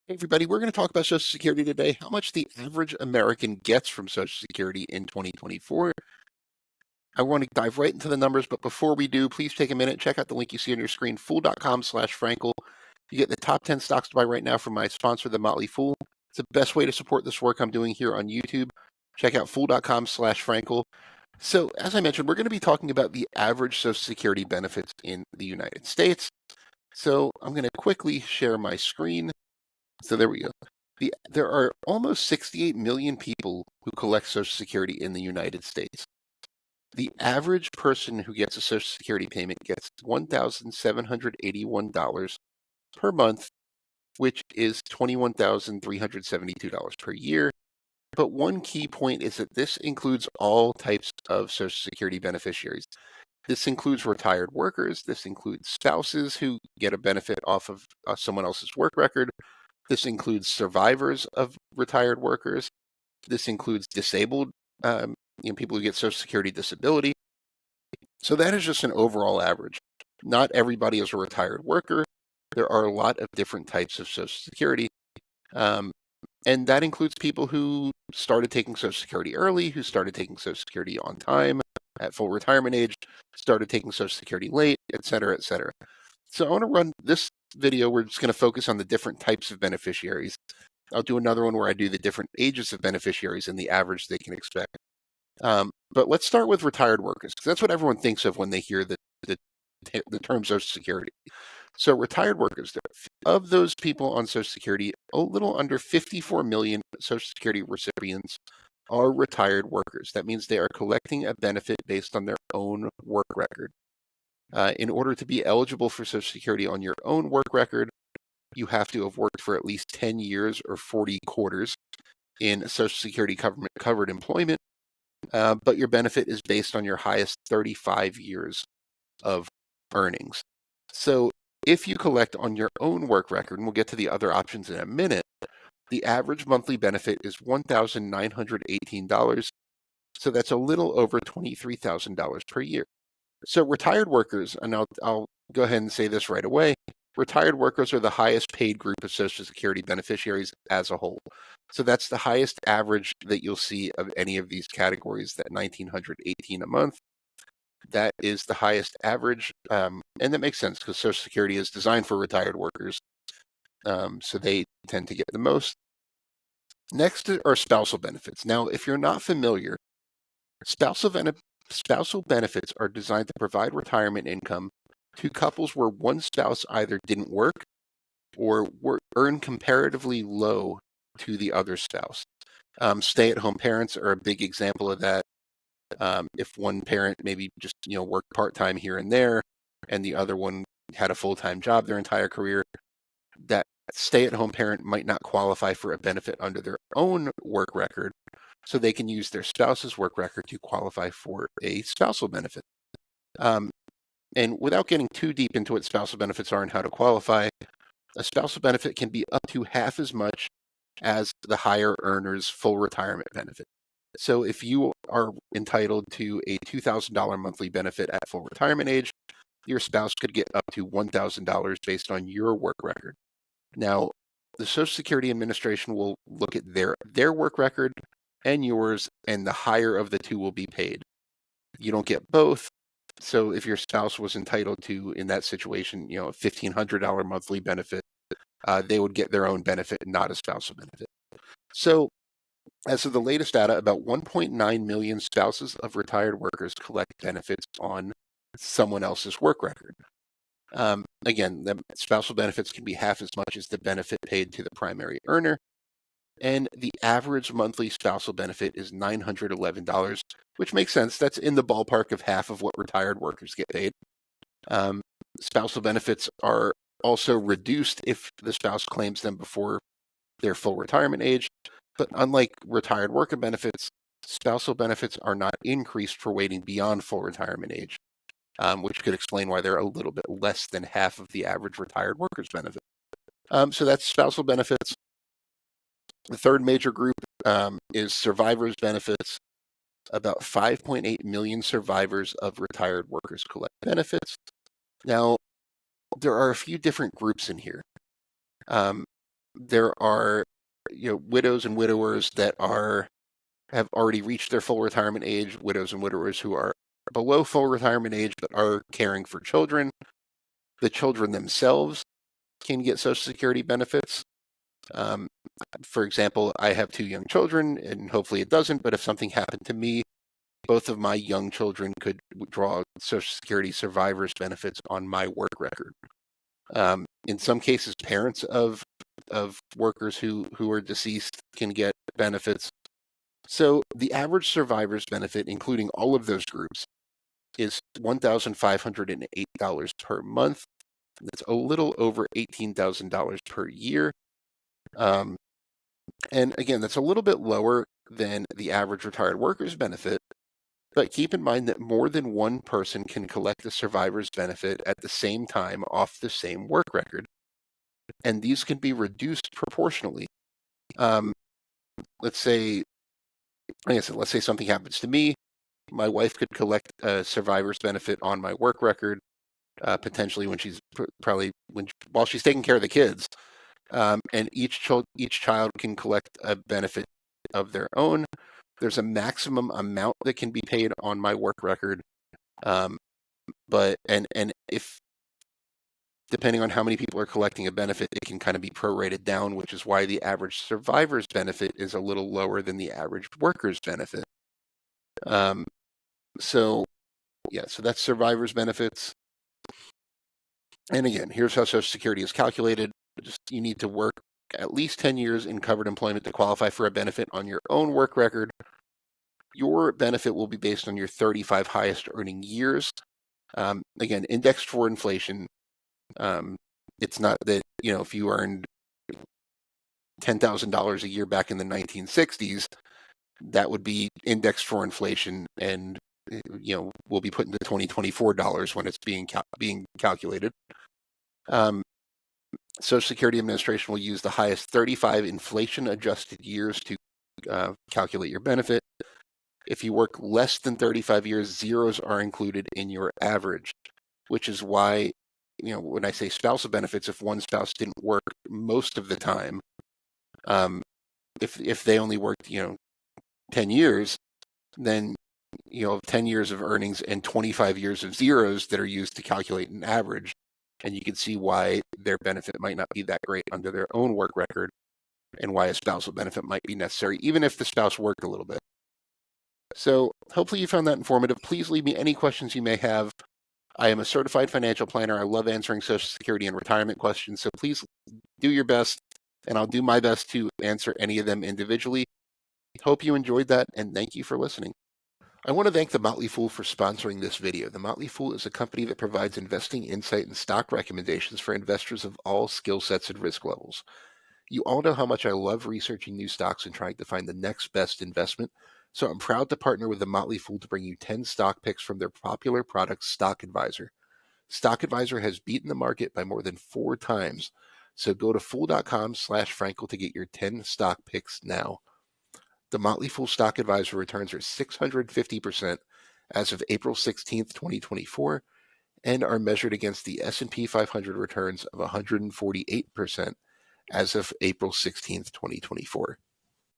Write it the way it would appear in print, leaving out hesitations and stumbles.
Hey everybody, we're going to talk about Social Security today, how much the average American gets from Social Security in 2024. I want to dive right into the numbers, but before we do, please take a minute, check out the link you see on your screen, fool.com/Frankel. You get the top 10 stocks to buy right now from my sponsor, The Motley Fool. It's the best way to support this work I'm doing here on YouTube. Check out fool.com/Frankel. So, as I mentioned, we're going to be talking about the average Social Security benefits in the United States. So, I'm going to quickly share my screen. So there we go. There are almost 68 million people who collect Social Security in the United States. The average person who gets a Social Security payment gets $1,781 per month, which is $21,372 per year. But one key point is that this includes all types of Social Security beneficiaries. This includes retired workers. This includes spouses who get a benefit off of someone else's work record. This includes survivors of retired workers. This includes disabled, people who get Social Security disability. So that is just an overall average. Not everybody is a retired worker. There are a lot of different types of Social Security. And that includes people who started taking Social Security early, who started taking Social Security on time, at full retirement age, started taking Social Security late, et cetera, et cetera. So I want to run this video. We're just going to focus on the different types of beneficiaries. I'll do another one where I do the different ages of beneficiaries and the average they can expect. But let's start with retired workers, because that's what everyone thinks of when they hear the term Social Security. So retired workers, of those people on Social Security, a little under 54 million Social Security recipients are retired workers. That means they are collecting a benefit based on their own work record. In order to be eligible for Social Security on your own work record, you have to have worked for at least 10 years or 40 quarters in Social Security covered employment, but your benefit is based on your highest 35 years of earnings. So if you collect on your own work record, and we'll get to the other options in a minute, the average monthly benefit is $1,918. So that's a little over $23,000 per year. So retired workers, and I'll go ahead and say this right away, retired workers are the highest paid group of Social Security beneficiaries as a whole. So that's the highest average that you'll see of any of these categories, that $1,918 a month. That is the highest average, and that makes sense because Social Security is designed for retired workers, so they tend to get the most. Next are spousal benefits. Now, if you're not familiar, spousal benefits are designed to provide retirement income to couples where one spouse either didn't work or earn comparatively low to the other spouse. Stay-at-home parents are a big example of that. If one parent maybe just worked part-time here and there, and the other one had a full-time job their entire career, that stay-at-home parent might not qualify for a benefit under their own work record, so they can use their spouse's work record to qualify for a spousal benefit. And without getting too deep into what spousal benefits are and how to qualify, a spousal benefit can be up to half as much as the higher earner's full retirement benefit. So if you are entitled to a $2,000 monthly benefit at full retirement age, your spouse could get up to $1,000 based on your work record. Now, the Social Security Administration will look at their work record and yours, and the higher of the two will be paid. You don't get both. So if your spouse was entitled to, in that situation, a $1,500 monthly benefit, they would get their own benefit, not a spousal benefit. So as of the latest data, about 1.9 million spouses of retired workers collect benefits on someone else's work record. Again, the spousal benefits can be half as much as the benefit paid to the primary earner. And the average monthly spousal benefit is $911, which makes sense. That's in the ballpark of half of what retired workers get paid. Spousal benefits are also reduced if the spouse claims them before their full retirement age. But unlike retired worker benefits, spousal benefits are not increased for waiting beyond full retirement age, which could explain why they're a little bit less than half of the average retired worker's benefit. So that's spousal benefits. The third major group is survivors' benefits. About 5.8 million survivors of retired workers collect benefits. Now, there are a few different groups in here. there are widows and widowers that have already reached their full retirement age, widows and widowers who are below full retirement age but are caring for children. The children themselves can get Social Security benefits. For example, I have 2 young children, and hopefully it doesn't, but if something happened to me, both of my young children could draw Social Security survivors benefits on my work record. In some cases, parents of workers who are deceased can get benefits. So the average survivor's benefit, including all of those groups, is $1,508 per month. That's a little over $18,000 per year. And again, that's a little bit lower than the average retired worker's benefit. But keep in mind that more than one person can collect a survivor's benefit at the same time off the same work record. And these can be reduced proportionally. Let's say something happens to me. My wife could collect a survivor's benefit on my work record, potentially when she's while she's taking care of the kids. And each child can collect a benefit of their own. There's a maximum amount that can be paid on my work record, but if depending on how many people are collecting a benefit, it can kind of be prorated down, which is why the average survivor's benefit is a little lower than the average worker's benefit. So that's survivor's benefits. And again, here's how Social Security is calculated. You need to work at least 10 years in covered employment to qualify for a benefit on your own work record. Your benefit will be based on your 35 highest earning years. Again, indexed for inflation. It's not that, if you earned $10,000 a year back in the 1960s, that would be indexed for inflation and, will be put into $2024 when it's being calculated. Social Security Administration will use the highest 35 inflation-adjusted years to calculate your benefit. If you work less than 35 years, zeros are included in your average, which is why, when I say spousal benefits, if one spouse didn't work most of the time, if they only worked, 10 years, then 10 years of earnings and 25 years of zeros that are used to calculate an average. And you can see why their benefit might not be that great under their own work record and why a spousal benefit might be necessary, even if the spouse worked a little bit. So hopefully you found that informative. Please leave me any questions you may have. I am a certified financial planner. I love answering Social Security and retirement questions. So please do your best, and I'll do my best to answer any of them individually. Hope you enjoyed that, and thank you for listening. I want to thank The Motley Fool for sponsoring this video. The Motley Fool is a company that provides investing insight and stock recommendations for investors of all skill sets and risk levels. You all know how much I love researching new stocks and trying to find the next best investment, so I'm proud to partner with The Motley Fool to bring you 10 stock picks from their popular product, Stock Advisor. Stock Advisor has beaten the market by more than 4 times, so go to fool.com/Frankel to get your 10 stock picks now. The Motley Fool Stock Advisor returns are 650% as of April 16th, 2024, and are measured against the S&P 500 returns of 148% as of April 16th, 2024.